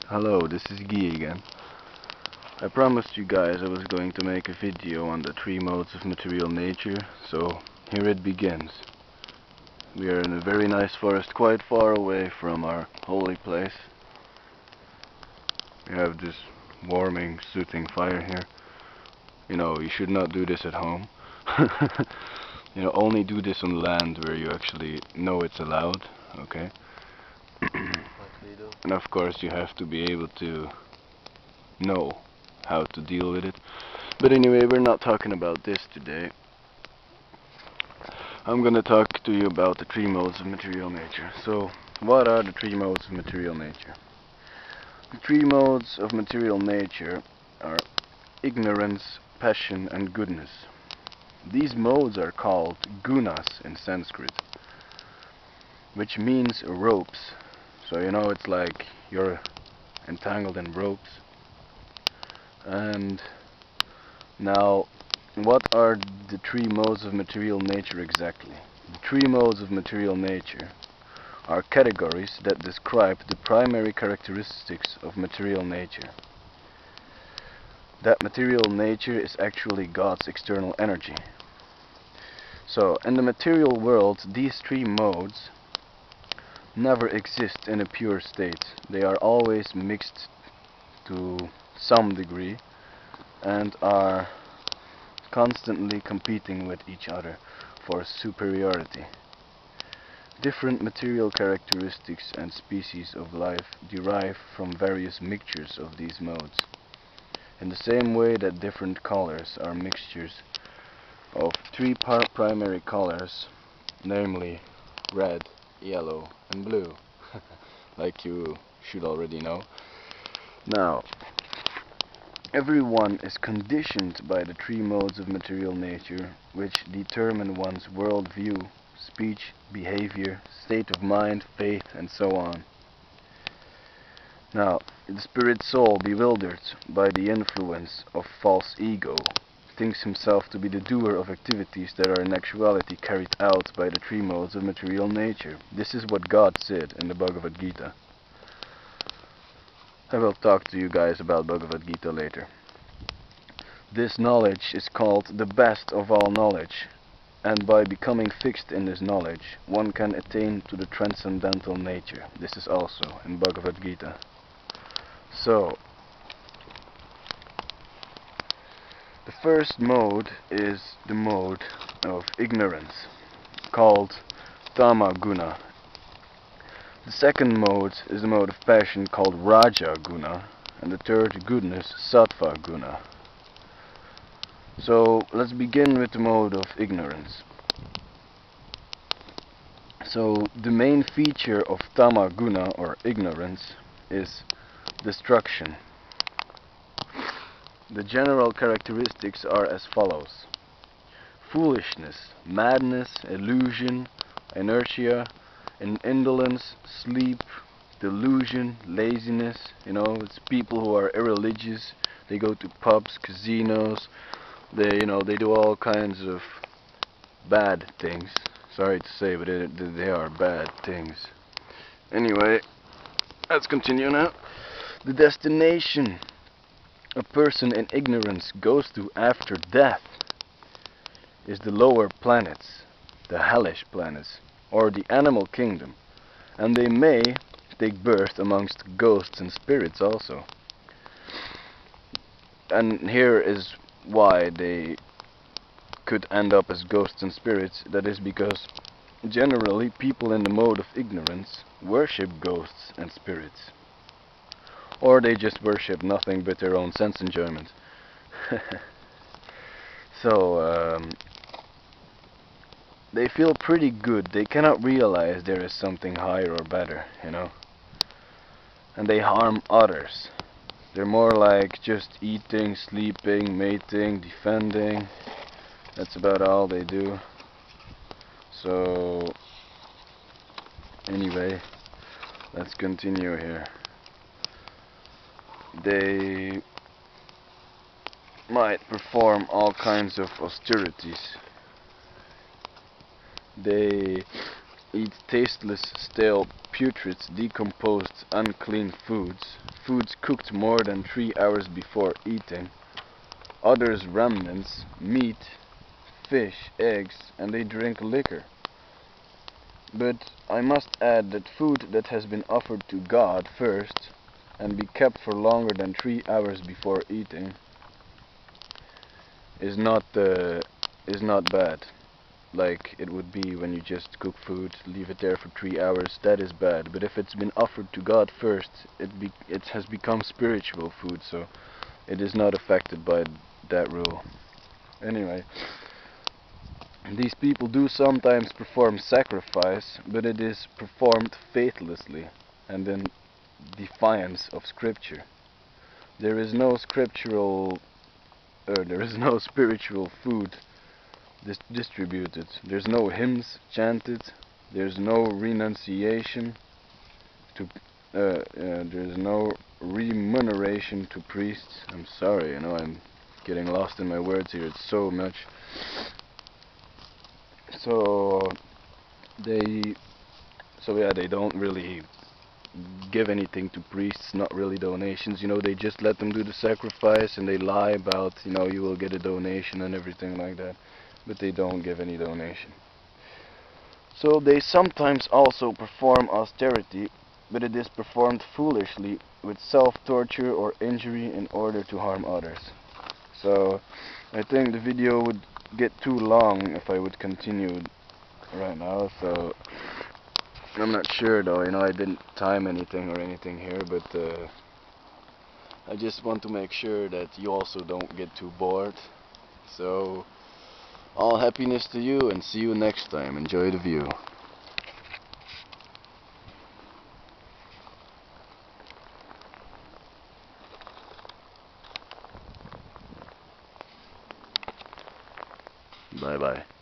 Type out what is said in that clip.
Hello, this is Guy again. I promised you guys I was going to make a video on the three modes of material nature, so here it begins. We are in a very nice forest quite far away from our holy place. We have this warming, soothing fire here. You know, you should not do this at home. Only do this on land where you actually know it's allowed, okay? And of course you have to be able to know how to deal with it. But anyway, we're not talking about this today. I'm gonna talk to you about the three modes of material nature. So, what are the three modes of material nature? The three modes of material nature are ignorance, passion, and goodness. These modes are called gunas in Sanskrit, which means ropes. So it's like you're entangled in ropes. And now, what are the three modes of material nature exactly? The three modes of material nature are categories that describe the primary characteristics of material nature. That material nature is actually God's external energy. So, in the material world, these three modes never exist in a pure state. They are always mixed to some degree and are constantly competing with each other for superiority. Different material characteristics and species of life derive from various mixtures of these modes, in the same way that different colors are mixtures of three primary colors, namely red, yellow, and blue, like you should already know. Now, everyone is conditioned by the three modes of material nature, which determine one's worldview, speech, behavior, state of mind, faith, and so on. Now, the spirit soul, bewildered by the influence of false ego, thinks himself to be the doer of activities that are in actuality carried out by the three modes of material nature. This is what God said in the Bhagavad Gita. I will talk to you guys about Bhagavad Gita later. This knowledge is called the best of all knowledge, and by becoming fixed in this knowledge, one can attain to the transcendental nature. This is also in Bhagavad Gita. So, the first mode is the mode of ignorance, called Tamaguna. The second mode is the mode of passion, called Raja Guna, and the third, goodness, Sattva Guna. So let's begin with the mode of ignorance. So the main feature of Tamaguna, or ignorance, is destruction. The general characteristics are as follows: foolishness, madness, illusion, inertia, indolence, sleep, delusion, laziness. It's people who are irreligious. They go to pubs, casinos. They do all kinds of bad things. Sorry to say, but they are bad things. Anyway, let's continue now. The destination a person in ignorance goes to after death is the lower planets, the hellish planets, or the animal kingdom, and they may take birth amongst ghosts and spirits also. And here is why they could end up as ghosts and spirits. That is because generally people in the mode of ignorance worship ghosts and spirits, or they just worship nothing but their own sense enjoyment. So they feel pretty good. They cannot realize there is something higher or better, and they harm others. They're more like just eating, sleeping, mating, defending. That's about all they do. So anyway, let's continue here. They might perform all kinds of austerities. They eat tasteless, stale, putrid, decomposed, unclean foods, foods cooked more than 3 hours before eating, others remnants, meat, fish, eggs, and they drink liquor. But I must add that food that has been offered to God first, and be kept for longer than 3 hours before eating, is not bad. Like it would be when you just cook food, leave it there for 3 hours. That is bad. But if it's been offered to God first, it has become spiritual food, so it is not affected by that rule. Anyway, these people do sometimes perform sacrifice, but it is performed faithlessly and in defiance of Scripture. There is no spiritual food distributed. There's no hymns chanted. There's no renunciation to. There's no remuneration to priests. I'm sorry, I'm getting lost in my words here. It's so much. So they, yeah, they don't really give anything to priests, not really donations. They just let them do the sacrifice, and they lie about, you will get a donation and everything like that, but they don't give any donation. So they sometimes also perform austerity, but it is performed foolishly with self-torture or injury in order to harm others. So I think the video would get too long if I would continue right now, so I'm not sure though, I didn't time anything or anything here, but I just want to make sure that you also don't get too bored. So all happiness to you, and see you next time. Enjoy the view. Bye bye.